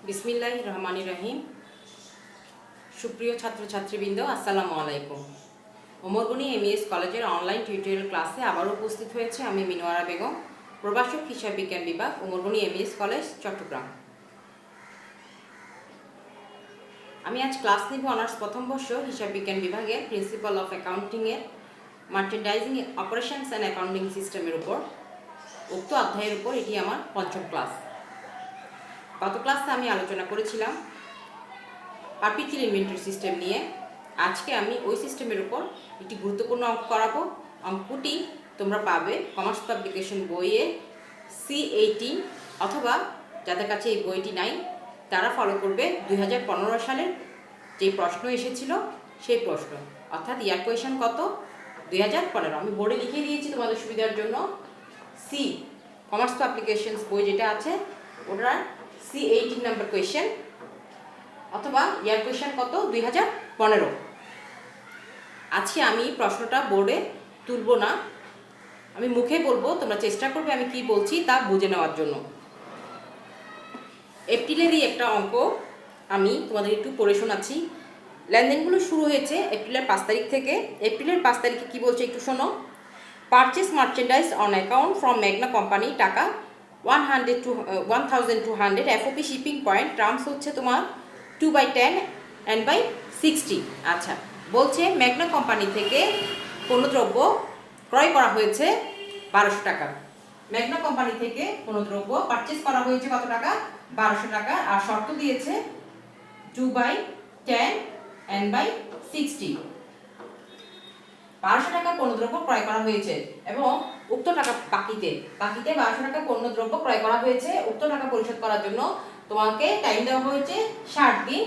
বিসমিল্লাহির রহমানির রহিম। সুপ্রিয় ছাত্রছাত্রীবৃন্দ, আসসালামু আলাইকুম। ওমরগনি এমইএস কলেজের অনলাইন টিউটোরিয়াল ক্লাসে আবারও উপস্থিত হয়েছে আমি মিনোয়ারা বেগম, প্রভাষক হিসাব বিজ্ঞান বিভাগ, ওমরগনি এমইএস কলেজ, চট্টগ্রাম। আমি আজ ক্লাস নিব অনার্স প্রথম বর্ষ হিসাব বিজ্ঞান বিভাগের প্রিন্সিপাল অফ অ্যাকাউন্টিংয়ের মার্চেন্ডাইজিং অপারেশনস অ্যান্ড অ্যাকাউন্টিং সিস্টেমের উপর, উক্ত অধ্যায়ের উপর এটি আমার পঞ্চম ক্লাস। গত ক্লাসে আমি আলোচনা করেছিলাম পারপিচুয়াল ইনভেন্টরি সিস্টেম নিয়ে। আজকে আমি ওই সিস্টেমের উপর একটি গুরুত্বপূর্ণ অঙ্ক করাবো। অঙ্কটি তোমরা পাবে কমার্স পাবলিকেশন বইয়ে C18, অথবা যাদের কাছে এই বইটি নাই তারা ফলো করবে 2015 সালের যে প্রশ্ন এসেছিল সেই প্রশ্ন, অর্থাৎ ইয়ার কোয়েশন কত 2015। আমি বোর্ডে লিখে দিয়েছি তোমাদের সুবিধার জন্য। কমার্স পাবলিকেশনস বই যেটা আছে ওটার C18 নাম্বার কোয়েশন, অথবা ইয়ার কোয়েশন কত 2015। আজকে আমি প্রশ্নটা বোর্ডে তুলব না, আমি মুখে বলবো, তোমরা চেষ্টা করবে আমি কি বলছি তা বুঝে নেওয়ার জন্য। এপ্রিলেরই একটা অঙ্ক আমি তোমাদের একটু পড়ে শোনাচ্ছি। লেনদেনগুলো শুরু হয়েছে এপ্রিলের 5 তারিখ থেকে। এপ্রিলের 5 তারিখে কি বলছে একটু শোনো। Purchase merchandise on account from মেঘনা কোম্পানি, টাকা 1200 এফওপি শিপিং পয়েন্ট, টার্মস হচ্ছে তোমার 2/10 and by 60। আচ্ছা, বলছে মেঘনা কোম্পানি থেকে কোনো দ্রব্য ক্রয় করা হয়েছে 1200 টাকা। মেঘনা কোম্পানি থেকে কোনো দ্রব্য পারচেস করা হয়েছে কত টাকা? 1200 টাকা। আর শর্ত দিয়েছে 2/10 and by 60। 1200 টাকা পণ্য দ্রব্য ক্রয় করা হয়েছে এবং উক্ত টাকা বাকিতে 1200 টাকা পণ্য দ্রব্য ক্রয় করা হয়েছে। উক্ত টাকা পরিশোধ করার জন্য তোমাকে টাইম দেওয়া হয়েছে 60 দিন।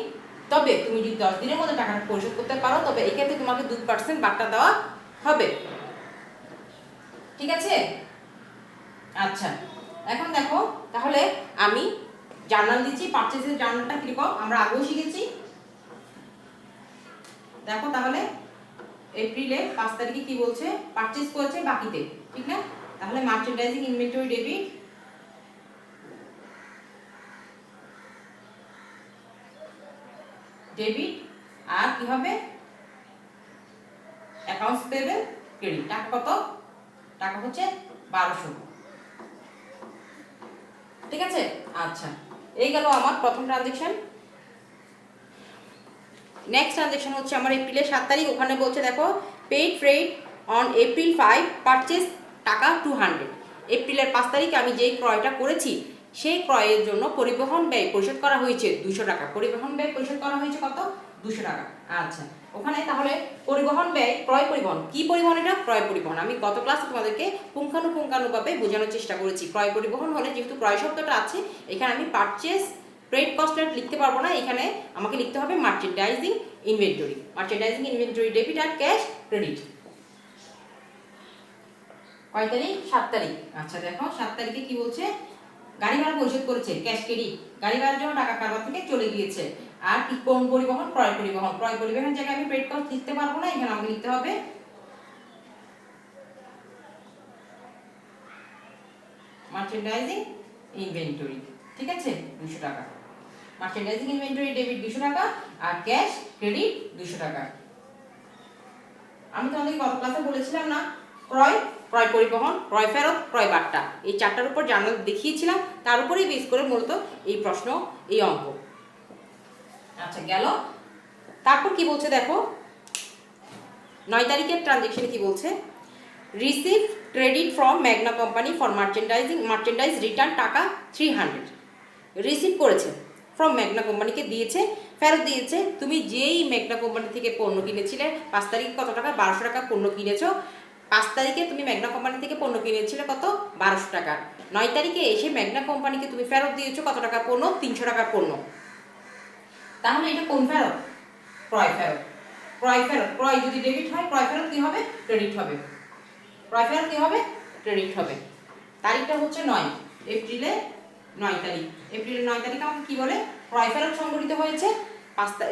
তবে তুমি যদি 10 দিনের মধ্যে টাকাটা পরিশোধ করতে পারো তবে এই ক্ষেত্রে তোমাকে 2% বাট্টা দেওয়া হবে। ঠিক আছে? আচ্ছা, এখন দেখো তাহলে আমি জার্নাল দিচ্ছি। পারচেজের জার্নালটা কিরকম আমরা আগেও শিখেছি। দেখো তাহলে এপ্রিলে 5 তারিখে কি বলছে? পারচেজ করেছে বাকিতে, ঠিক না? তাহলে মার্চেন্ডাইজিং ইনভেন্টরি ডেবিট আর কি হবে? Accounts payable credit. টাকা কত? টাকা হচ্ছে 1200। ঠিক আছে? আচ্ছা, এই গেল আমার প্রথম ট্রানজেকশন। নেক্সট ট্রানজেকশন হচ্ছে আমার এপ্রিলের 7 তারিখ। ওখানে বলছে দেখো, paid Fred on April 5, purchase টাকা 200। এপ্রিলের 5 তারিখে আমি যেই ক্রয়টা করেছি সেই ক্রয়ের জন্য পরিবহন ব্যয় পরিশোধ করা হয়েছে 200 টাকা। পরিবহন ব্যয় পরিশোধ করা হয়েছে কত? 200 টাকা। আচ্ছা, ওখানে তাহলে পরিবহন ব্যয়, ক্রয় পরিবহন, কি পরিবহন? এটা ক্রয় পরিবহন। আমি গত ক্লাসে তোমাদেরকে পুঙ্খানুপুঙ্খানুভাবে বোঝানোর চেষ্টা করেছি। ক্রয় পরিবহন হলে যেহেতু ক্রয় শব্দটা আছে, এখানে আমি পারচেস ট্রেড কস্ট লিখতে পারবো না, এখানে আমাকে লিখতে হবে merchandising inventory. Merchandising inventory debit আর ক্যাশ ক্রেডিট। কয় তারিখ? 7 তারিখ। আচ্ছা দেখো 7 তারিখে কি বলছে? গাড়ি ভাড়া পরিশোধ করেছে, ক্যাশ ক্রেডিট। গাড়ি ভাড়ার জন্য টাকা কারবার থেকে চলে গিয়েছে। আর কি কোন পরিবহন? ক্রয় পরিবহন। ক্রয় পরিবহনের জায়গায় আমি ট্রেড কস্ট লিখতে পারবো না, এখানে আমাকে লিখতে হবে মার্চেন্ডাইজিং ইনভেন্টরি। ঠিক আছে? 200 টাকা। মার্চেন্ডাইজিং ইনভেন্টরি ডেবিট 200 টাকা আর ক্যাশ ক্রেডিট 200 টাকা। আমি তোমাদের গত ক্লাসে বলেছিলাম না, ক্রয়, ক্রয় পরিবহন, ক্রয় ফেরত, ক্রয় বাট্টা, এই চারটার উপর জার্নাল দেখিয়েছিলাম, তার উপরেই বেস করে মূলত এই প্রশ্ন, এই অঙ্ক। আচ্ছা গেল। তারপর কি বলছে দেখো, 9 তারিখের ট্রানজেকশনে কি বলছে? রিসিভ ক্রেডিট ফ্রম মেঘনা কোম্পানি ফর মার্চেন্ডাইজ রিটার্ন, টাকা 300। রিসিভ করেছে, ফ্রম মেঘনা কোম্পানিকে দিয়েছে, ফেরত দিয়েছে। তুমি যেই মেঘনা কোম্পানি থেকে পণ্য কিনেছিলে 5 তারিখে কত টাকা? 1200 টাকা পণ্য কিনেছো। 5 তারিখে তুমি মেঘনা কোম্পানি থেকে পণ্য কিনেছিলে কত? 1200 টাকা। 9 তারিখে এসে মেঘনা কোম্পানিকে তুমি ফেরত দিয়েছো কত টাকা পণ্য? 300 টাকা পণ্য। তাহলে এটা কোন ফেরত? ক্রয় ফেরত। ক্রয় ফেরত, ক্রয় যদি ডেবিট হয়, ক্রয় ফেরত কি হবে? ক্রেডিট হবে। ক্রয় ফেরত কি হবে? ক্রেডিট হবে। তারিখটা হচ্ছে 9, এপ্রিলে 9 তারিখ। এপ্রিলের 9 তারিখে আমাকে কি বলে? ক্রয় ফেরত সংগঠিত হয়েছে।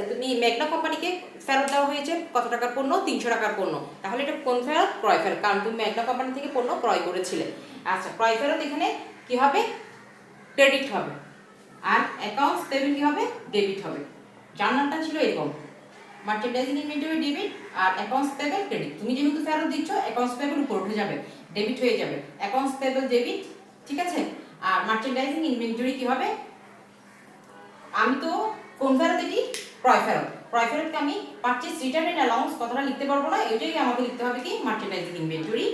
তুমি মেঘনা কোম্পানিকে ফেরত দেওয়া হয়েছে কত টাকার পণ্য? 300 টাকার পণ্য। তাহলে এটা কোন ফেরত? ক্রয় ফেরত, কারণ তুমি মেঘনা কোম্পানি থেকে পণ্য ক্রয় করেছিলে। আচ্ছা, ক্রয় ফেরত এখানে কি হবে? ক্রেডিট হবে। আর অ্যাকাউন্টস পেমেন্ট কি হবে? ডেবিট হবে। জার্নালটা ছিল এরকম, মার্চেন্ডাইজিং ইনভেন্টরি ডেবিট আর অ্যাকাউন্টস পেবল ক্রেডিট। তুমি যেহেতু ফেরত দিচ্ছ, অ্যাকাউন্টস পেবল উপর উঠে যাবে, ডেবিট হয়ে যাবে, অ্যাকাউন্টস পেবল ডেবিট, ঠিক আছে। আর মার্চেন্ডাইজিং ইনভেন্টরি কি হবে? আমি তো কোন ফেরত এটি? ক্রয় ফেরত। ক্রয় ফেরতকে আমি পারচেজ রিটার্ন এন্ড অ্যালাউন্স কথাটা লিখতে পারবো না, এটাই আমাকে লিখতে হবে কি? মার্চেন্ডাইজিং ইনভেন্টরি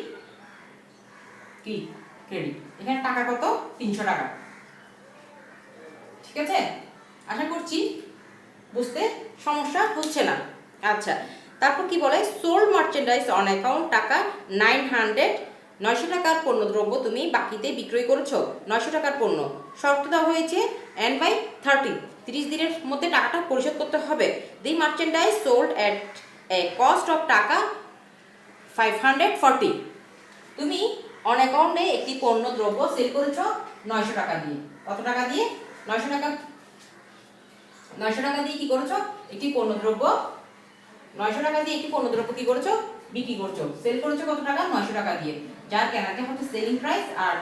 কি ক্রেডিট। এখানে টাকা কত? 300 টাকা, ঠিক আছে। আশা করছি বুঝতে সমস্যা হচ্ছে না। আচ্ছা, তারপর কি বলে? সোল্ড মার্চেন্ডাইজ অন অ্যাকাউন্ট টাকা 900, 900 টাকার পণ্য দ্রব্য তুমি বাকিতে বিক্রয় করেছো, 900 টাকার পণ্য। শর্ত দেওয়া হয়েছে এন্ড বাই 30 দিনের মধ্যে টাকাটা পরিশোধ করতে হবে। The merchandise sold at a cost of টাকা 540। তুমি অন অ্যাকাউন্টে একটি পণ্য দ্রব্য সেল করেছো 900 টাকা দিয়ে। কত টাকা দিয়ে? 900 টাকা। 900 টাকা দিয়ে কি করেছো? একটি পণ্যদ্রব্য 900 টাকা দিয়ে একটি পণ্যদ্রব্য কি করেছো? বিক্রি করছো। সেল করেছো কত টাকা? 900 টাকা দিয়ে। যার কেনাতে হচ্ছে সেলিং প্রাইস আর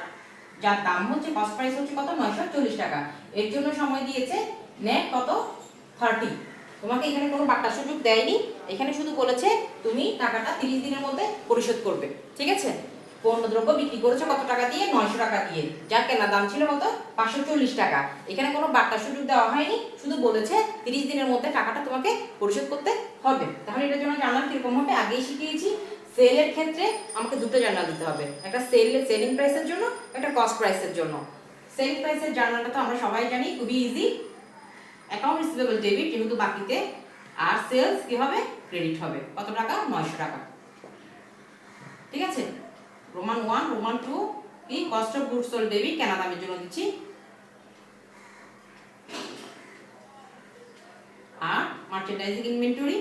যার দাম হচ্ছে কস্ট প্রাইস হচ্ছে কত? 940 টাকা। এর জন্য সময় দিয়েছে নেট কত? 30। তোমাকে এখানে কোনো বাট্টা সুযোগ দেয়নি, এখানে শুধু বলেছে তুমি টাকাটা 30 দিনের মধ্যে পরিশোধ করবে, ঠিক আছে। পণ্যদ্রব্য বিক্রি করেছো কত টাকা দিয়ে? 900 টাকা দিয়ে। যার কেনা দাম ছিল কত? 540 টাকা। এখানে কোনো বাট্টা সুযোগ দেওয়া হয়নি, শুধু বলেছে 30 দিনের মধ্যে টাকাটা তোমাকে পরিশোধ করতে হবে। তাহলে এটার জন্য জার্নাল কিরকম হবে? আগেই শিখিয়েছি। সেলের ক্ষেত্রে আমাকে দুটো জার্নাল দিতে হবে, একটা সেলিং প্রাইসের জন্য, একটা কস্ট প্রাইসের জন্য। সেলিং প্রাইসের জার্নালটা তো আমরা সবাই জানি, খুবই ইজি। অ্যাকাউন্ট রিসিভেবল ডেবিট যেহেতু বাকিতে, আর সেলস কি হবে? ক্রেডিট হবে। কত টাকা? 900 টাকা, ঠিক আছে। রোমান 1, রোমান 2 কি? Cost of goods sold debit, কেনা দামের জন্য দিচ্ছি। আর মার্চেন্ডাইজিং ইনভেন্টরি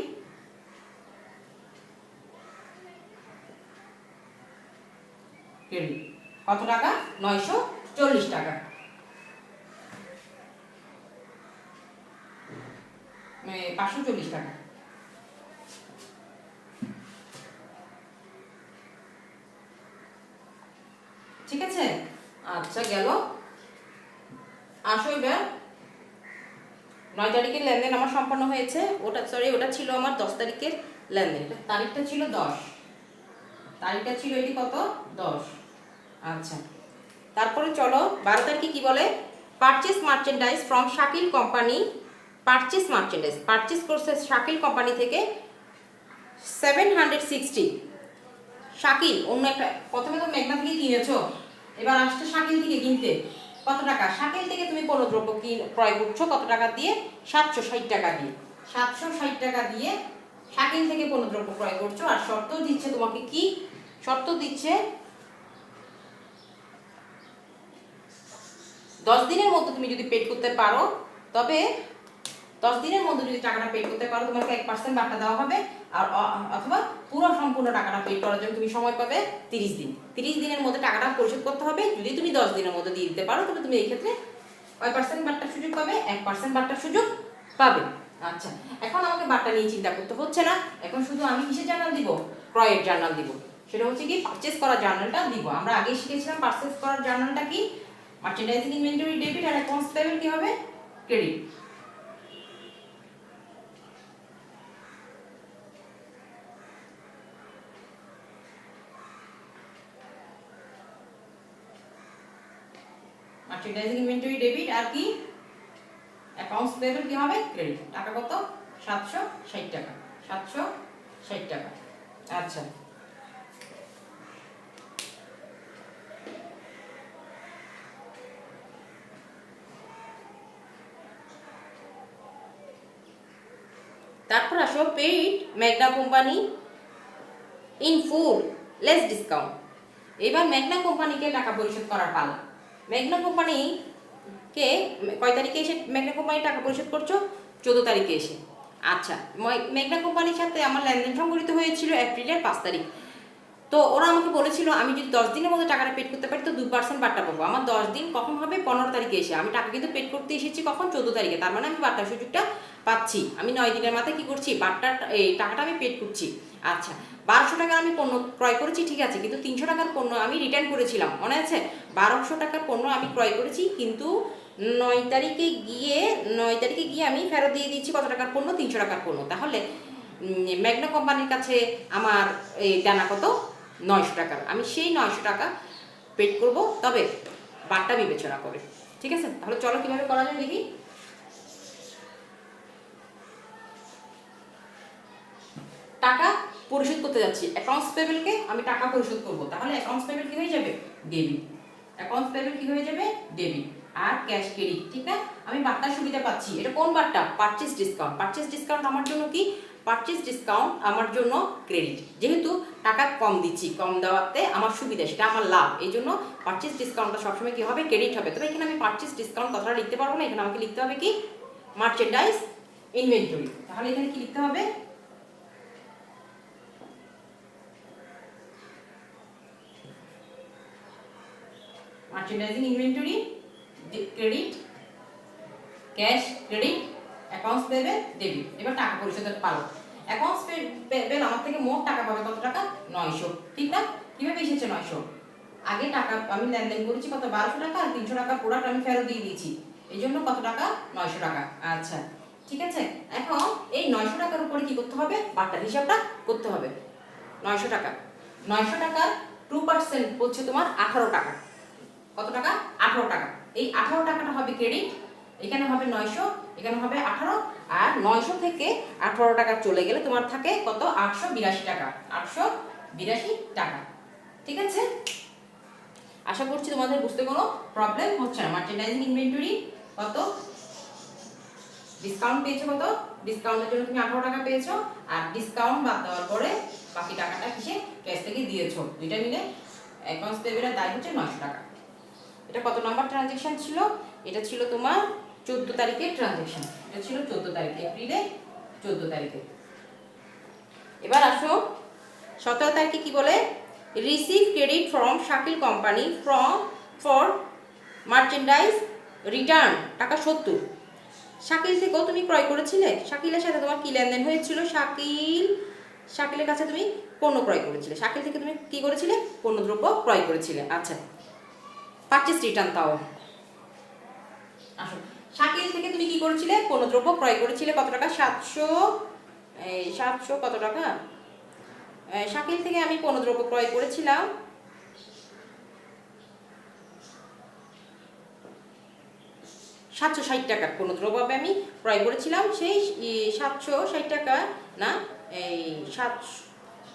ক্রেডিট কত টাকা? 940 টাকা, 540 টাকা, ঠিক আছে। আচ্ছা গেল। আসো এবার 9 তারিখের লেনদেন আমার সম্পন্ন হয়েছে। ওটা ছিল আমার 10 তারিখের লেনদেন। এটা তারিখটা ছিল 10, তারিখটা ছিল এটি কত? 10। আচ্ছা, তারপরে চলো 12 তারিখে কি বলে? Purchase merchandise from Shakil company. Purchase করছে শাকিল কোম্পানি থেকে 760। শাকিল অন্য একটা, প্রথমে তো মেঘনা থেকে কিনেছো, এবার আসছে শাকিল থেকে কিনতে। কত টাকা? শাকিল থেকে তুমি কোনো দ্রব্য ক্রয় করছো কত টাকা দিয়ে? 760 টাকা দিয়ে। 760 টাকা দিয়ে শাকিল থেকে কোনো দ্রব্য ক্রয় করছো। আর শর্ত দিচ্ছে তোমাকে কি? শর্ত দিচ্ছে 10 দিনের মধ্যে তুমি যদি পেড করতে পারো, তবে 10 দিনের মধ্যে যদি টাকাটা পেড করতে পারো তোমাকে 1% বাট্টা দেওয়া হবে। আর অথবা পুরো সম্পূর্ণ টাকাটা পেড করার জন্য তুমি সময় পাবে 30 দিন। 30 দিনের মধ্যে টাকাটা পরিশোধ করতে হবে। যদি তুমি 10 দিনের মধ্যে দিয়ে দিতে পারো, তবে তুমি এই ক্ষেত্রে 5% বাট্টার সুযোগ পাবে, 1% বাট্টার সুযোগ পাবে। আচ্ছা, এখন আমাকে বাট্টা নিয়ে চিন্তা করতে হচ্ছে না। এখন শুধু আমি কিসের জার্নাল দিব? ক্রয়ের জার্নাল দিব। সেটা হচ্ছে কি? পারচেজ করার জার্নালটা দিব। আমরা আগে শিখেছিলাম পারচেজ করার জার্নালটা কি? মার্চেন্ডাইজিং ইনভেন্টরি ডেবিট আর অ্যাকাউন্টস পেবল কি হবে? ক্রেডিট। মার্চেন্ডাইজিং ইনভেন্টরি ডেবিট আর কি? অ্যাকাউন্টস পেবল কি হবে? ক্রেডিট। টাকা কত? 760 টাকা, 760 টাকা। আচ্ছা, তারপর আসো paid Magna company in full less discount. এবার ম্যাগনা কোম্পানিকে টাকা পরিশোধ করার পালা। ম্যাগনা কোম্পানিকে কয় তারিখে এসে ম্যাগনা কোম্পানি টাকা পরিশোধ করছো? 14 তারিখে এসে। আচ্ছা, ম্যাগনা কোম্পানির সাথে আমার লেনদেন সংঘটিত হয়েছিল এপ্রিলের 5 তারিখ। তো ওরা আমাকে বলেছিল আমি যদি 10 দিনের মধ্যে টাকাটা পেড করতে পারি তো 2% বাট্টা পাবো। আমার 10 দিন কখন হবে? 15 তারিখে এসে। আমি টাকা কিন্তু পেড করতে এসেছি কখন? 14 তারিখে। তার মানে আমি বাট্টার সুযোগটা পাচ্ছি। আমি 9 দিনের মাথায় কি করছি? এই টাকাটা আমি পেড করছি। আচ্ছা, 1200 টাকার আমি পণ্য ক্রয় করেছি, ঠিক আছে, কিন্তু 300 টাকার পণ্য আমি রিটার্ন করেছিলাম, মনে আছে? 1200 টাকার পণ্য আমি ক্রয় করেছি, কিন্তু 9 তারিখে গিয়ে আমি ফেরত দিয়ে দিচ্ছি কত টাকার পণ্য, 300 টাকার পণ্য। তাহলে ম্যাগনা কোম্পানির কাছে আমার এই দেনা কত, 900 টাকার। আমি সেই 900 টাকা পেড করব, তবে বারটা বিবেচনা করে। ঠিক আছে, তাহলে চলো কিভাবে করা যায় দেখি। টাকা পরিশোধ করতে যাচ্ছি, অ্যাকাউন্টস পেবেলকে আমি টাকা পরিশোধ করব, তাহলে অ্যাকাউন্টস পেবেল কি হয়ে যাবে, ডেবিট। অ্যাকাউন্টস পেবেল কি হয়ে যাবে, ডেবিট। আর ক্যাশ ক্রেডিট। ঠিক না, আমি বার্তার সুবিধা পাচ্ছি। এটা কোন বার্তা, পারচেজ ডিসকাউন্ট। পারচেজ ডিসকাউন্ট আমার জন্য কি, পারচেজ ডিসকাউন্ট আমার জন্য ক্রেডিট। যেহেতু টাকা কম দিচ্ছি, কম দেওয়াতে আমার সুবিধা, সেটা আমার লাভ, এই জন্য পারচেজ ডিসকাউন্টটা সবসময় কি হবে, ক্রেডিট হবে। তবে এখানে আমি পারচেজ ডিসকাউন্ট কথাটা লিখতে পারবো না, এখানে আমাকে লিখতে হবে কি, মার্চেন্ডাইজ ইনভেন্টরি। তাহলে এখানে কি লিখতে হবে, merchandising inventory credit, cash credit, accounts payable debit. এবার টাকা পরিশোধের পালো। অ্যাকাউন্টস পেবেল আমার থেকে মোট টাকা পাবে কত টাকা, 900। ঠিক না, কিভাবে এসেছে 900, আগে টাকা আমি লেনদেন করেছি কত, 1200 টাকা, আর 300 টাকা প্রোডাক্ট আমি ফেরত দিয়ে দিয়েছি, এই জন্য কত টাকা, 900 টাকা। আচ্ছা ঠিক আছে, এখন এই 900 টাকার উপরে কি করতে হবে, বার্তার হিসাবটা করতে হবে। 900 টাকা, 900 টাকার 2% হচ্ছে তোমার 18 টাকা। কত টাকা, 18 টাকা। এই 18 টাকাটা হবে ক্রেডিট, এখানে হবে 900, এখানে হবে 18, আর 900 থেকে 18 টাকা চলে গেলে তোমার থাকে কত, 882 টাকা। 882 টাকা। ঠিক আছে, আশা করছি তোমাদের বুঝতে কোনো প্রবলেম হচ্ছে না। মার্চেন্ডাইজিং ইনভেন্টরি কত, ডিসকাউন্ট পেয়েছো কত, ডিসকাউন্টের জন্য তুমি 18 টাকা পেয়েছো, আর ডিসকাউন্ট বাদ দেওয়ার পরে বাকি টাকাটা কিসে, ক্যাশ থেকে দিয়েছো। দুইটা মিলে অ্যাকাউন্টস পেবেলের দায় হচ্ছে 900 টাকা। এটা কত নাম্বার ট্রানজ্যাকশন ছিল, এটা ছিল তোমার 14 তারিখের ট্রানজ্যাকশন। এটা ছিল 14 তারিখে, এপ্রিলে 14 তারিখে। এবার আসো 17 তারিখে কি বলে, receive credit from Shakil company for merchandise return টাকা 70। শাকিল থেকেও তুমি ক্রয় করেছিলে, শাকিলের সাথে তোমার কি লেনদেন হয়েছিল, শাকিলের কাছে তুমি পণ্য ক্রয় করেছিলে, শাকিল থেকে তুমি কি করেছিলে, পণ্যদ্রব্য ক্রয় করেছিলে। আচ্ছা, পারচেজ রিটার্ন তাও আসো, শাকিল থেকে তুমি কি করেছিলে, পণ্যদ্রব্য ক্রয় করেছিলে কত টাকা, 700 কত টাকা, শাকিল থেকে আমি পণ্যদ্রব্য ক্রয় করেছিলাম 760 টাকার পণ্যদ্রব্য আমি ক্রয় করেছিলাম। সেই 760 টাকা না, এই 7,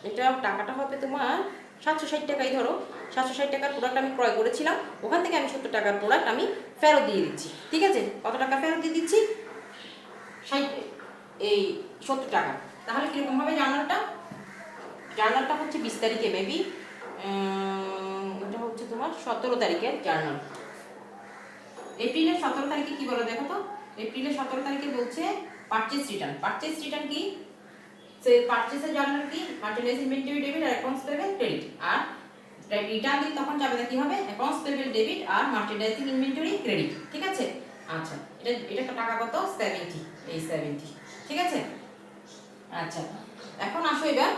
এটা টাকাটা হবে তোমার 760 টাকাই ধরো, 760 টাকার প্রোডাক্ট আমি ক্রয় করেছিলাম, ওখান থেকে আমি 70 টাকার প্রোডাক্ট আমি ফেরত দিয়ে দিচ্ছি। ঠিক আছে, কত টাকা ফেরত দিয়ে দিচ্ছি, 70 টাকা। তাহলে কীরকম হবে জার্নালটা, জার্নালটা হচ্ছে 20 তারিখে, মেবি এটা হচ্ছে তোমার 17 তারিখের জার্নাল। এপ্রিলের 17 তারিখে কি বলো দেখো তো, এপ্রিলের 17 তারিখে বলছে পারচেজ রিটার্ন। পারচেজ রিটার্ন কি, সে পারচেজের জার্নাল কি, মার্চেন্ডাইজ ইনভেন্টরি ডেবিট আর অ্যাকাউন্টস পেবেল ক্রেডিট। আর রিটার্ন দিন তখন যাবে না, কি হবে, অ্যাকাউন্টস পেবেল ডেবিট আর মার্চেন্ডাইজিং ইনভেন্টরি ক্রেডিট। ঠিক আছে, আচ্ছা এটা টাকা কত, 70, এই 70। ঠিক আছে, আচ্ছা এখন আসো এবার,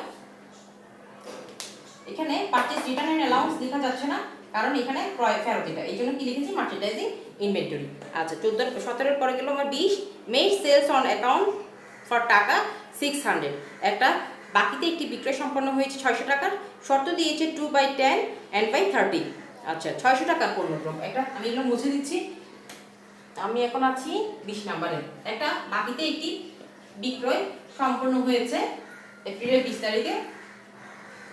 এখানে পারচেজ রিটার্ন এন্ড অ্যালাউন্স লেখা যাচ্ছে না, কারণ এখানে ক্রয় ফেরত, এটা এই জন্য কি লিখেছি, মার্চেন্ডাইজিং ইনভেন্টরি। আচ্ছা 17 পরে গেল আমার 20, made sales on account for টাকা 600। একটা বাকিতে একটি বিক্রয় সম্পন্ন হয়েছে 600 টাকার, শর্ত দিয়েছে 2/10 and by 30। আচ্ছা 600 টাকার পণ্যদ্রব্য, এটা আমি এগুলো মুছে দিচ্ছি। আমি এখন আছি 20 নম্বরে। একটা বাকিতে একটি বিক্রয় সম্পন্ন হয়েছে এপ্রিলের 20 তারিখে।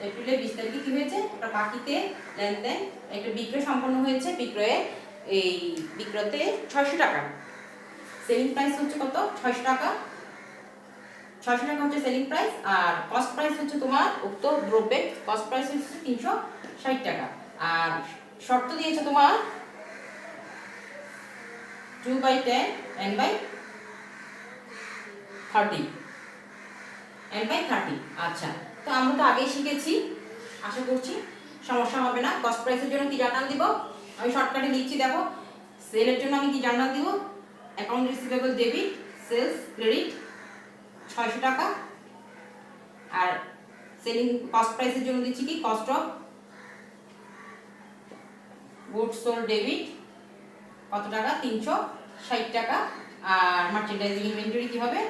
এপ্রিলের 20 তারিখে কি হয়েছে, একটা বাকিতে লেনদেন, একটা বিক্রয় সম্পন্ন হয়েছে, বিক্রয়ে এই বিক্রয়তে 600 টাকা, সেলিং প্রাইস হচ্ছে কত, 600 টাকা। 600 টাকা হচ্ছে সেলিং প্রাইস, আর কস্ট প্রাইস হচ্ছে তোমার উক্ত দ্রব্যের কস্ট প্রাইস হচ্ছে 360 টাকা। আর শর্ত দিয়েছে তোমার 2/10 and by 30 and by 30। আচ্ছা, তো আমরা তো আগেই শিখেছি, আশা করছি সমস্যা হবে না। কস্ট প্রাইসের জন্য কি জার্নাল দিব, আমি শর্টকাটে লিখছি দেখো। সেলের জন্য আমি কি জার্নাল দিব, account receivable debit, sales credit 600 টাকা। আর সেলিং কস্ট প্রাইসের জন্য দিচ্ছি কি, cost of goods sold debit কত টাকা? 360 টাকা। আর মার্চেন্ডাইজিং ইনভেন্টরি কি হবে?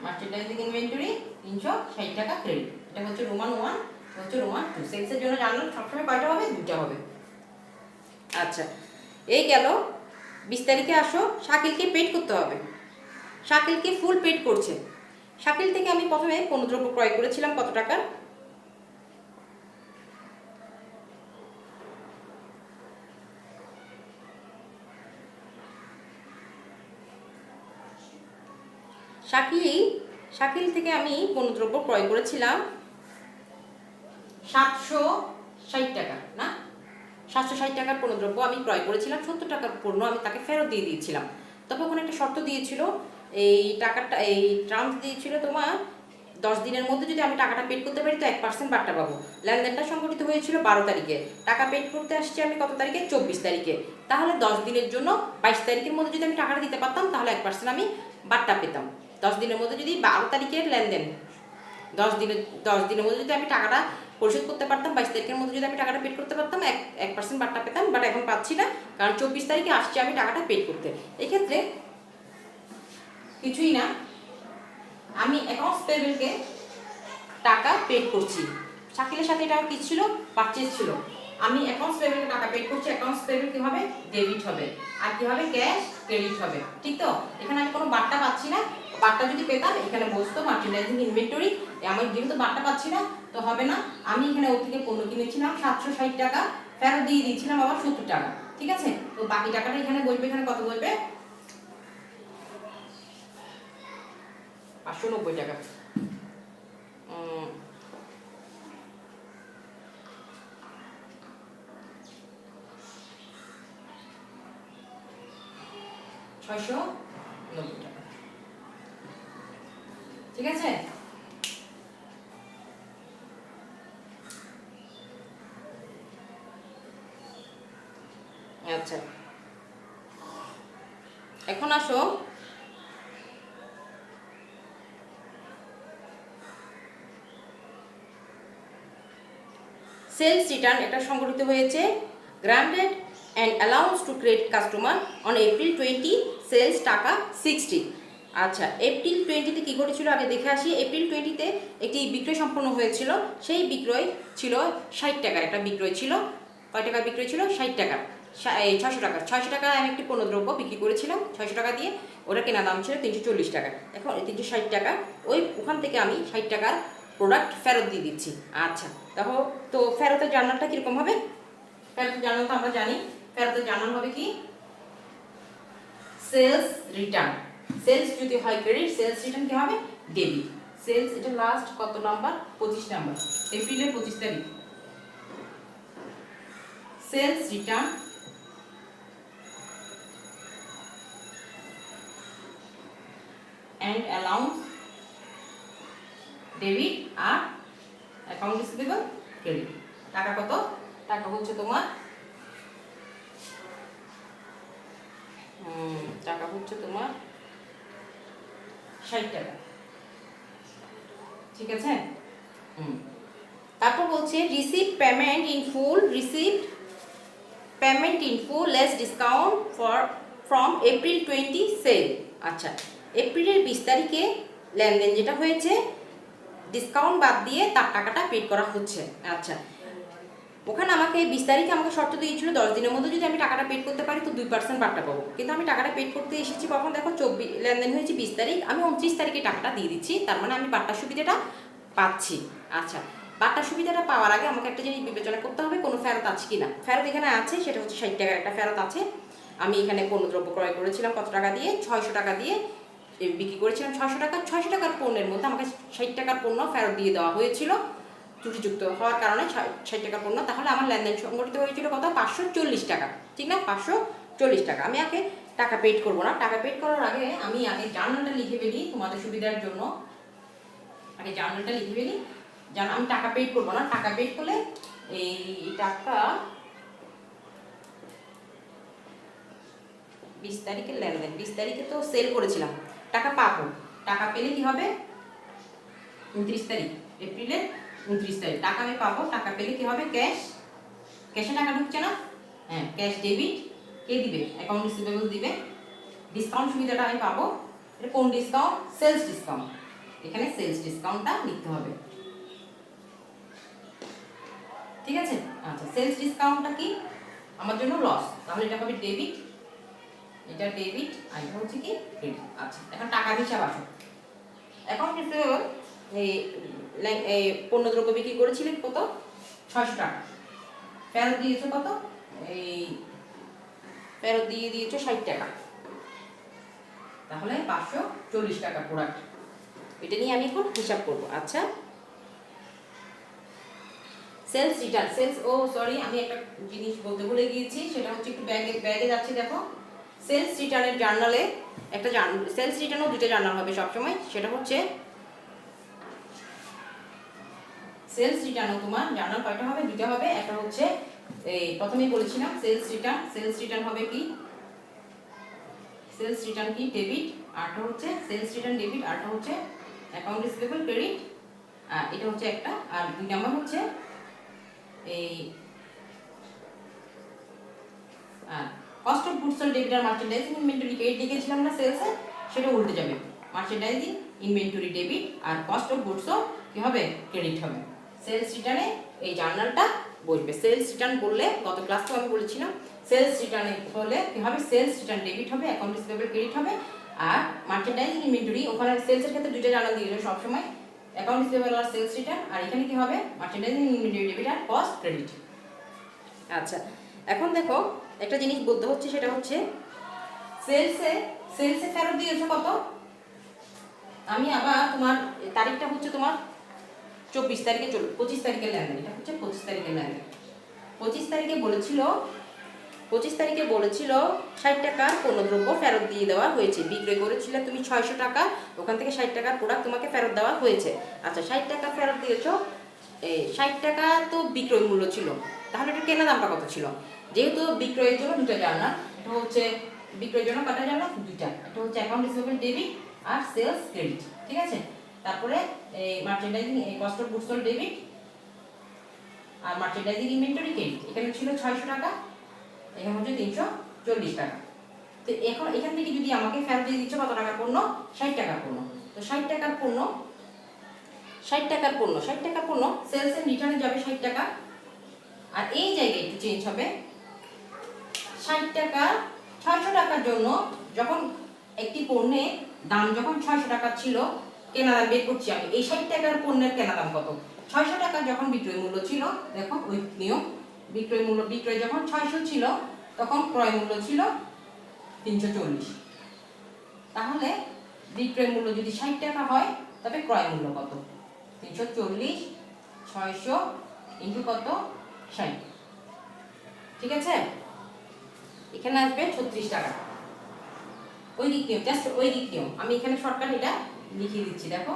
মার্চেন্ডাইজিং ইনভেন্টরি 360 টাকা ক্রেডিট। এটা হচ্ছে রোমান 1, হচ্ছে রোমান 2। সেলসের জন্য জানলাম সবসময় কয়টা হবে? 2টা হবে। আচ্ছা, এই গেল। 20 তারিখে আসো, শাকিলকে পেড করতে হবে। শাকিলকে ফুল পেড করছে। শাকিল থেকে আমি প্রথমে পণ্যদ্রব্য ক্রয় করেছিলাম কত টাকার? শাকিল থেকে আমি পণ্যদ্রব্য ক্রয় করেছিলাম 760 টাকা, না 760 টাকার পণ্যদ্রব্য আমি ক্রয় করেছিলাম। 70 টাকার পণ্য আমি তাকে ফেরত দিয়ে দিয়েছিলাম। তবে ওখানে একটা শর্ত দিয়েছিল, এই টাকাটা, এই টার্মস দিয়েছিল তোমার 10 দিনের মধ্যে যদি আমি টাকাটা পেড করতে পারি তো 1% বাট্টা পাবো। লেনদেনটা সংঘটিত হয়েছিল 12 তারিখে। টাকা পেড করতে আসছি আমি কত তারিখে? 24 তারিখে। তাহলে 10 দিনের জন্য 22 তারিখের মধ্যে যদি আমি টাকাটা দিতে পারতাম তাহলে 1% আমি বাট্টা পেতাম। 10 দিনের মধ্যে যদি 12 তারিখের লেনদেন, 10 দিনের মধ্যে যদি আমি টাকাটা পরিশোধ করতে পারতাম, 22 তারিখের মধ্যে যদি আমি টাকাটা পেড করতে পারতাম 1% বাট্টা পেতাম। বাট এখন পাচ্ছি না, কারণ 24 তারিখে আসছে আমি টাকাটা পেড করতে। এক্ষেত্রে কিছুই না, আমি অ্যাকাউন্টস পেয়েবলকে টাকা পেড করছি। শাকিলের সাথে এটা কি ছিল? পারচেজ ছিল। আমি অ্যাকাউন্টস পেয়েবলকে টাকা পেড করছি। অ্যাকাউন্টস পেয়েবল কি হবে? ডেবিট হবে। আর কি হবে? ক্যাশ ক্রেডিট হবে। ঠিক তো? এখানে আমি কোনো বাট্টা পাচ্ছি না। বাট্টা যদি পেতাম এখানে বসতো মার্চেন্ডাইজিং ইনভেন্টরি। আমি যেহেতু বাট্টা পাচ্ছি না তো হবে না। আমি এখানে ওর থেকে পণ্য কিনেছিলাম 760 টাকা, ফেরত দিয়ে দিয়েছিলাম আবার 70 টাকা। ঠিক আছে? তো বাকি টাকাটা এখানে বসবে। এখানে কত বসবে? 590 টাকা। 690 টাকা। ঠিক আছে? আচ্ছা, এখন আসো সেলস রিটার্ন। এটা সংগঠিত হয়েছে granted and allowance to credit customer on April 20 sales টাকা 60। আচ্ছা, এপ্রিল 20-তে কী ঘটেছিল আগে দেখে আসি। এপ্রিল 20-তে একটি বিক্রয় সম্পন্ন হয়েছিল। সেই বিক্রয় ছিল 60 টাকার একটা বিক্রয় ছিল। কয় টাকার বিক্রয় ছিল? 60 টাকার। 600 টাকা। 600 টাকায় আমি একটি পণ্যদ্রব্য বিক্রি করেছিলাম 600 টাকা দিয়ে। ওটা কেনা দাম ছিল 340 টাকা। এখন 360 টাকা, ওখান থেকে আমি 60 টাকার প্রোডাক্ট ফেরত দিয়ে দিচ্ছি। আচ্ছা, তো ফেরতের জার্নালটা কীরকম হবে? ফেরতের জার্নাল তো আমরা জানি। ফেরতের জার্নাল হবে কি? Sales return. সেলস যদি হয় ক্রেডিট, সেলস রিটার্ন কি হবে? ডেবিট। সেলস, এটা লাস্ট কত নাম্বার? 25 নাম্বার, এপ্রিলের 25 তারিখ। Sales return and allowance debit আর অ্যাকাউন্ট রিসিভেবল ক্রেডিট। টাকা কত? টাকা হচ্ছে তোমার টাকা হচ্ছে তোমার 60 টাকা। ঠিক আছে? তারপর বলছে receive payment in full, receive payment in full less discount from April 20 sale. আচ্ছা, এপ্রিলের 20 তারিখে লেনদেন যেটা হয়েছে ডিসকাউন্ট বাদ দিয়ে তার টাকাটা পেড করা হচ্ছে। আচ্ছা, ওখানে আমাকে 20 তারিখে আমাকে শর্ত দিয়েছিল 10 দিনের মধ্যে যদি আমি টাকাটা পেড করতে পারি তো 2% বাট্টা পাবো। কিন্তু আমি টাকাটা পেড করতে এসেছি কখন? দেখো, লেনদেন হয়েছে 20 তারিখ, আমি 29 তারিখে টাকাটা দিয়ে দিচ্ছি। তার মানে আমি বাট্টার সুবিধাটা পাচ্ছি। আচ্ছা, বাট্টার সুবিধাটা পাওয়ার আগে আমাকে একটা জিনিস বিবেচনা করতে হবে, কোনো ফেরত আছে কি না। ফেরত এখানে আছে, সেটা হচ্ছে 60 টাকার একটা ফেরত আছে। আমি এখানে পণ্যদ্রব্য ক্রয় করেছিলাম কত টাকা দিয়ে? 600 টাকা দিয়ে বিক্রি করেছিলাম 600 টাকা। 600 টাকার পণ্যের মধ্যে আমাকে 60 টাকার পণ্য ফেরত দিয়ে দেওয়া হয়েছিল ত্রুটিযুক্ত হওয়ার কারণে। 60 টাকার পণ্য, তাহলে আমার লেনদেন সংগঠিত হয়েছিল কত? 540 টাকা। ঠিক না? 540 টাকা। আমি আগে টাকা পেড করবো না। টাকা পেড করার আগে আমি আগে জার্নালটা লিখে ফেলি তোমাদের সুবিধার জন্য। আগে জার্নালটা লিখে ফেলি, জানো আমি টাকা পেড করবো না। টাকা পেড করলে এই টাকা 20 তারিখের লেনদেন, 20 তারিখে তো সেল করেছিলাম, টাকা পাবো। টাকা পেলে কি হবে? 29 তারিখ, এপ্রিলের 29 তারিখ টাকা আমি পাবো। টাকা পেলে কি হবে? ক্যাশ, ক্যাশে টাকা ঢুকছে না, হ্যাঁ ক্যাশ ডেবিট। কে দিবে? অ্যাকাউন্ট রিসিভেবল দিবে। ডিসকাউন্ট সুবিধাটা আমি পাবো। এটা কোন ডিসকাউন্ট? Sales discount. এখানে সেলস ডিসকাউন্টটা লিখতে হবে, ঠিক আছে? আচ্ছা, সেলস ডিসকাউন্টটা কি আমার জন্য? লস, তাহলে এটা হবে ডেবিট, এটা ডেবিট আর এটা হচ্ছে কি ক্রেডিট। আচ্ছা, এখন টাকার হিসাব আসো। অ্যাকাউন্ট রিসিভেবল, এই পণ্যদ্রব্য বিক্রি করেছিলেন কত? 600 টাকা। ফেরত দিয়েছো কত? এই ফেরত দিয়ে দিয়েছো 60 টাকা, তাহলে 540 টাকা প্রোডাক্ট। এটা নিয়ে আমি এখন হিসাব করব। আচ্ছা, সেলস রিটার্ন, সেলস, ও সরি আমি একটা জিনিস বলতে ভুলে গিয়েছি, সেটা হচ্ছে একটু ব্যাগে যাচ্ছে দেখো। সেলস রিটার্নের জার্নালে একটা সেলস রিটার্নও দুটো জার্নাল হবে সবসময়, সেটা হচ্ছে সেলস রিটার্নও তোমার জার্নাল কয়টা হবে? দুটো হবে। একটা হচ্ছে এই প্রথমেই বলেছিলাম সেলস রিটার্ন, সেলস রিটার্ন হবে কি? সেলস রিটার্ন কি? ডেবিট। আরটা হচ্ছে সেলস রিটার্ন ডেবিট, আরটা হচ্ছে অ্যাকাউন্ট রিসিভেবল ক্রেডিট। আর এটা হচ্ছে একটা, আর 2 নাম্বার হচ্ছে এই cost of goods sold debit আর মার্চেন্ডাইজিং ইনভেন্টরি ক্রেডিট লিখেছিলাম না সেলসে, সেটা উল্টে যাবে। মার্চেন্ডাইজিং ইনভেন্টরি ডেবিট আর কস্ট অফ গুডসও কি হবে? ক্রেডিট হবে। সেলস রিটার্নে এই জার্নালটা বসবে। সেলস রিটার্ন বললে গত ক্লাসেও আমি বলেছিলাম, সেলস রিটার্নে হলে কি হবে? সেলস রিটার্ন ডেবিট হবে, অ্যাকাউন্ট রিসিভেবল ক্রেডিট হবে। আর মার্চেন্ডাইজিং ইনভেন্টরি, ওখানে সেলসের ক্ষেত্রে দুইটা জার্নাল দিয়ে দেবে সবসময়, অ্যাকাউন্ট রিসিভেবল আর সেলস রিটার্ন। আর এখানে কি হবে? মার্চেন্ডাইজিং ইনভেন্টরি ডেবিট আর কস্ট ক্রেডিট। আচ্ছা, এখন দেখো একটা জিনিস বলতে হচ্ছে, সেটা হচ্ছে সেলসে ফেরত দিয়েছো কত? আমি আবার তোমার তারিখটা হচ্ছে তোমার 24 তারিখে 25 তারিখের লেনদেন, এটা হচ্ছে 25 তারিখের লেনদেন। 25 তারিখে বলেছিল 60 টাকার পণ্যদ্রব্য ফেরত দিয়ে দেওয়া হয়েছে। বিক্রয় করেছিলে তুমি 600 টাকা, ওখান থেকে 60 টাকার প্রোডাক্ট তোমাকে ফেরত দেওয়া হয়েছে। আচ্ছা, 60 টাকা ফেরত দিয়েছো, 60 টাকা তো বিক্রয় মূল্য ছিল, তাহলে এটা কেনা দামটা কত ছিল? যেহেতু বিক্রয়ের জন্য দুটো জার্নাল, এটা হচ্ছে বিক্রয়ের জন্য কটা জার্নাল? দুইটা। এটা হচ্ছে অ্যাকাউন্ট রিসিভেবল ডেবিট আর সেলস ক্রেডিট, ঠিক আছে? তারপরে এই merchandising cost of goods sold debit আর মার্চেন্ডাইজিং ইনভেন্টরি ক্রেডিট। এখানে ছিল 600 টাকা, এখানে হচ্ছে 340 টাকা। তো এখন এখান থেকে যদি আমাকে ফেরত দিয়ে দিচ্ছে কত টাকার পণ্য? 60 টাকার পণ্য। তো 60 টাকার পণ্য সেলস এন্ড রিটার্নে যাবে 60 টাকা। আর এই জায়গায় একটু চেঞ্জ হবে, 60 টাকা 600 টাকার জন্য যখন একটি পণ্যের দাম যখন 600 টাকা ছিল, কেনা দাম বের করছি আমি, এই 60 টাকার পণ্যের কেনা দাম কত? 600 টাকা যখন বিক্রয় মূল্য ছিল, দেখো ওই নিয়ম, বিক্রয় যখন 600 ছিল, তখন ক্রয় মূল্য ছিল 340। তাহলে বিক্রয় মূল্য যদি 60 টাকা হয়, তবে ক্রয় মূল্য কত? 340 600 ইন্টু কত? 60, ঠিক আছে? এখানে আসবে 36 টাকা। ওই দিক নিয়ম, জাস্ট ওই দিক নিয়ম, আমি এখানে শর্টকাট এটা লিখিয়ে দিচ্ছি। দেখো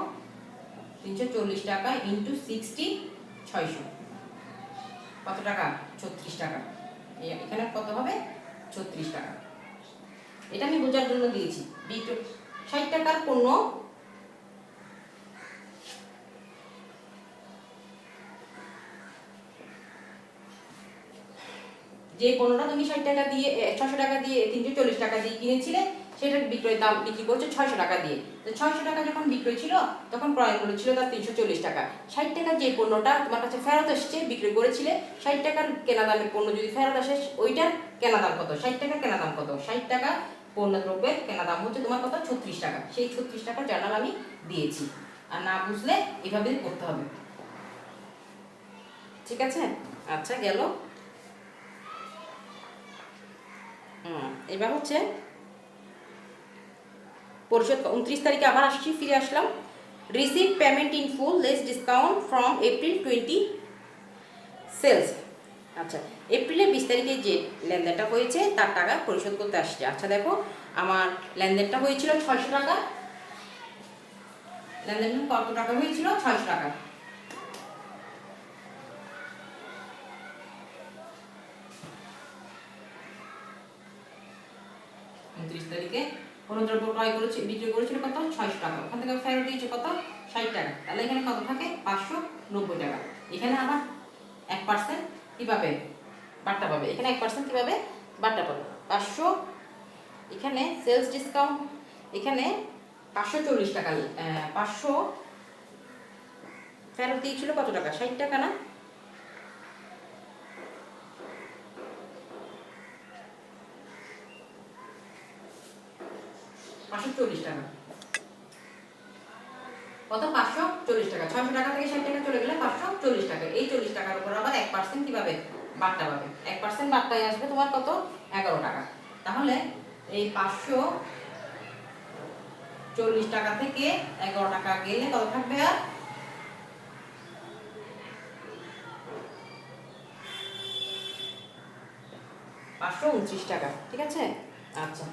340 টাকা ইন্টু 60 600 কত টাকা? 36 টাকা। এখানে কত হবে? 36 টাকা। এটা আমি বোঝার জন্য দিয়েছি। 60 টাকার পণ্য যে পণ্যটা তুমি 60 টাকা দিয়ে 600 টাকা দিয়ে 340 টাকা দিয়ে কিনেছিলে, সেটার বিক্রয় দাম বিক্রি করছে 600 টাকা দিয়ে। তো 600 টাকা যখন বিক্রয় ছিল, তখন ক্রয় মূল্য ছিল তার 340 টাকা। 60 টাকার যে পণ্যটা তোমার কাছে ফেরত এসছে, বিক্রয় করেছিলে 60 টাকার কেনা দামের পণ্য যদি ফেরত আসে, ওইটার কেনা দাম কত? 60 টাকা কেনা দাম কত? 60 টাকা পণ্য দ্রব্যের কেনা দাম হচ্ছে তোমার কত? 36 টাকা। সেই 36 টাকার জার্নাল আমি দিয়েছি। আর না বুঝলে এভাবে করতে হবে, ঠিক আছে? আচ্ছা, গেল। এবার হচ্ছে পরিশোধ 29 তারিখে আবার ফিরে আসলাম। Receive payment in full less discount from April 20 sales. আচ্ছা, এপ্রিলের 20 তারিখে যে লেনদেনটা হয়েছে তার টাকা পরিশোধ করতে আসছে। আচ্ছা দেখো, আমার লেনদেনটা হয়েছিল 600 টাকা। লেনদেনটা কত টাকা হয়েছিল? 600 টাকা। তারিখে কোনো দ্রব্য ক্রয় করেছে, বিক্রি করেছিল কত? 600 টাকা। ওখান থেকে ফেরত দিয়েছে কত? 60 টাকা। তাহলে এখানে কত থাকে? 540 90 টাকা। এখানে আবার 1% কীভাবে বাট্টা পাবে, এখানে 1% কীভাবে বাট্টা পাবে। 500, এখানে সেলস ডিসকাউন্ট, এখানে 540 টাকা, 500 ফেরত দিয়েছিল কত টাকা, 60 টাকা না? $540 টাকা, কত? 540 টাকা। 600 টাকা থেকে 60 টাকা চলে গেলে 540 টাকা। এই 40 টাকার উপর আবার 1% কিভাবে বাট্টা পাবে। 1% বাট্টায় আসবে তোমার কত? 11 টাকা। তাহলে এই 540 টাকা থেকে 11 টাকা গেলে কত থাকবে? আর 529 টাকা। ঠিক আছে, আচ্ছা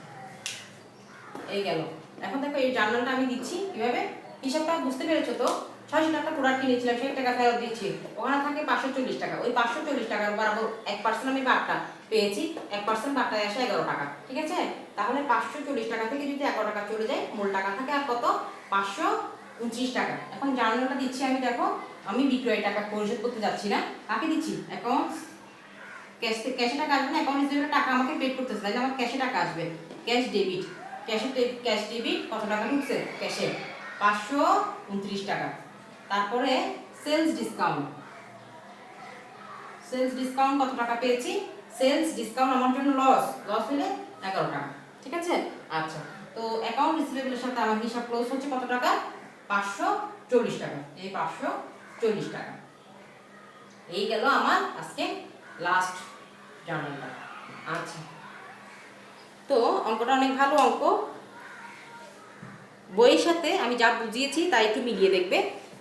এই গেল। এখন দেখো এই জার্নালটা আমি দিচ্ছি কিভাবে, হিসাবটা বুঝতে পেরেছো তো? 600 টাকা প্রোডাক্ট কিনেছিলাম, 60 টাকা ফেরত দিচ্ছি, ওখানে থাকে 540 টাকা। ওই 540 টাকার উপর আবার 1% আমি বাট্টা পেয়েছি, 1% বাট্টায় আসে 11 টাকা। ঠিক আছে, তাহলে 540 টাকা থেকে যদি 11 টাকা চলে যায়, মূল টাকা থাকে আর কত? 529 টাকা। এখন জার্নালটা দিচ্ছি আমি, দেখো আমি বিক্রয় টাকা পরিশোধ করতে যাচ্ছি না, কাকে দিচ্ছি? অ্যাকাউন্টস, ক্যাশে টাকা আসবে না, অ্যাকাউন্ট হিসেবে টাকা আমাকে পে করতেছে, তাই আমার ক্যাশে টাকা আসবে, ক্যাশ ডেবিট। ক্যাশ ডেবিট কত টাকা ঢুকছে ক্যাশে? 529 টাকা। তারপরে সেলস ডিসকাউন্ট, সেলস ডিসকাউন্ট কত টাকা পেয়েছি? সেলস ডিসকাউন্ট আমার জন্য লস হলে 11 টাকা। ঠিক আছে, আচ্ছা তো অ্যাকাউন্ট রিসিভেবলের সাথে আমার হিসাব ক্লোজ হচ্ছে কত টাকা? 540 টাকা। এই 540 টাকা। এই গেল আমার আজকে লাস্ট জার্নালটা। আচ্ছা, তো অঙ্কটা অনেক ভালো অঙ্ক, বইয়ের সাথে আমি যা বুঝিয়েছি তাই একটু মিলিয়ে দেখবে,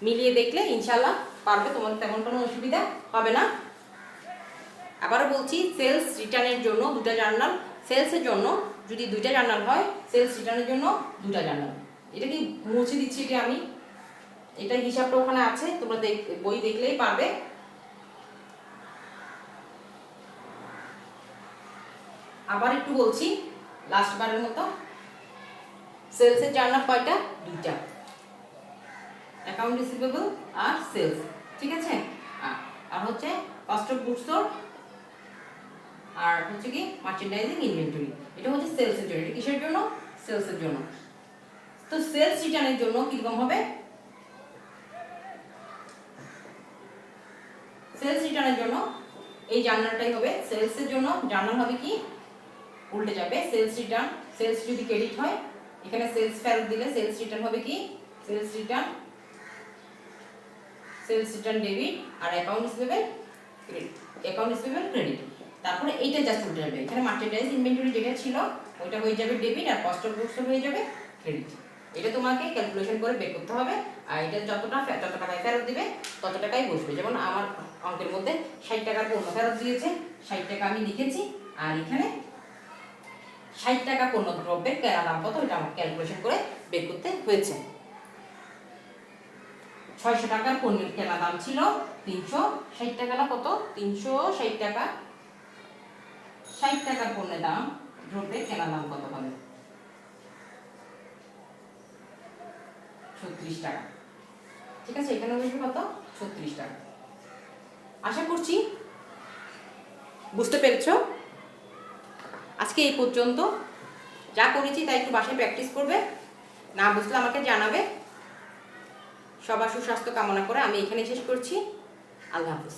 মিলিয়ে দেখলে ইনশাল্লাহ পারবে, তোমার তেমন কোনো অসুবিধা হবে না। আবারও বলছি, সেলস রিটার্নের জন্য দুটা জার্নাল, সেলসের জন্য যদি দুইটা জার্নাল হয়, সেলস রিটার্নের জন্য দুটা জার্নাল। এটা কি মুছে দিচ্ছি, এটা আমি, এটা হিসাবটা ওখানে আছে, তোমরা বই দেখলেই পারবে। আবার একটু বলছি লাস্ট বারের মতো, সেলসের জার্নাল কয়টা? দুইটা, অ্যাকাউন্ট রিসিভেবল আর সেলস। ঠিক আছে, আর হচ্ছে কস্ট অফ গুডস সোল্ড, আর হচ্ছে কি মার্চেন্ডাইজিং ইনভেন্টরি। এটা হচ্ছে সেলসের জন্য। এটা কিসের জন্য? সেলসের জন্য। তো সেলস রিটার্নের জন্য কিরকম হবে? সেলস রিটার্নের জন্য এই জার্নালটাই হবে। সেলসের জন্য জার্নাল হবে কি উল্টে যাবে, সেলস রিটার্ন, সেলস যদি ক্রেডিট হয়, এখানে সেলস ফেরত দিলে সেলস রিটার্ন হবে কি? সেলস রিটার্ন ডেবিট, আর account receivable credit, account receivable credit. তারপরে এইটা জাস্ট উল্টে যাবে, এখানে মার্চেন্ডাইজ ইনভেন্টরি যেটা ছিল ওইটা হয়ে যাবে ডেবিট, আর কস্ট অফ গুডস হয়ে যাবে ক্রেডিট। এটা তোমাকে ক্যালকুলেশন করে বের করতে হবে, আর এটা যত টাকায় ফেরত দিবে তত টাকাই বসবে। যেমন আমার অঙ্কের মধ্যে 60 টাকার পণ্য ফেরত দিয়েছে, 60 টাকা আমি লিখেছি, আর এখানে 60 টাকা পণ্য দ্রব্যের কেনা দাম কত, এটা আমাকে ক্যালকুলেশন করে বের করতে হয়েছে। 600 টাকার পণ্যের কেনা দাম ছিল 360 টাকা না কত? 360 টাকা। 60 টাকার পণ্যের দাম, দ্রব্যের কেনা দাম কত হবে? 36 টাকা। ঠিক আছে, এখানে বসবে কত? 36 টাকা। আশা করছি বুঝতে পেরেছো। আজকে এই পর্যন্ত, যা করেছি তাই একটু বাসায় প্র্যাকটিস করবে, না বুঝলে আমাকে জানাবে। সবার সুস্বাস্থ্য কামনা করে আমি এখানে শেষ করছি। আল্লাহ হাফিজ।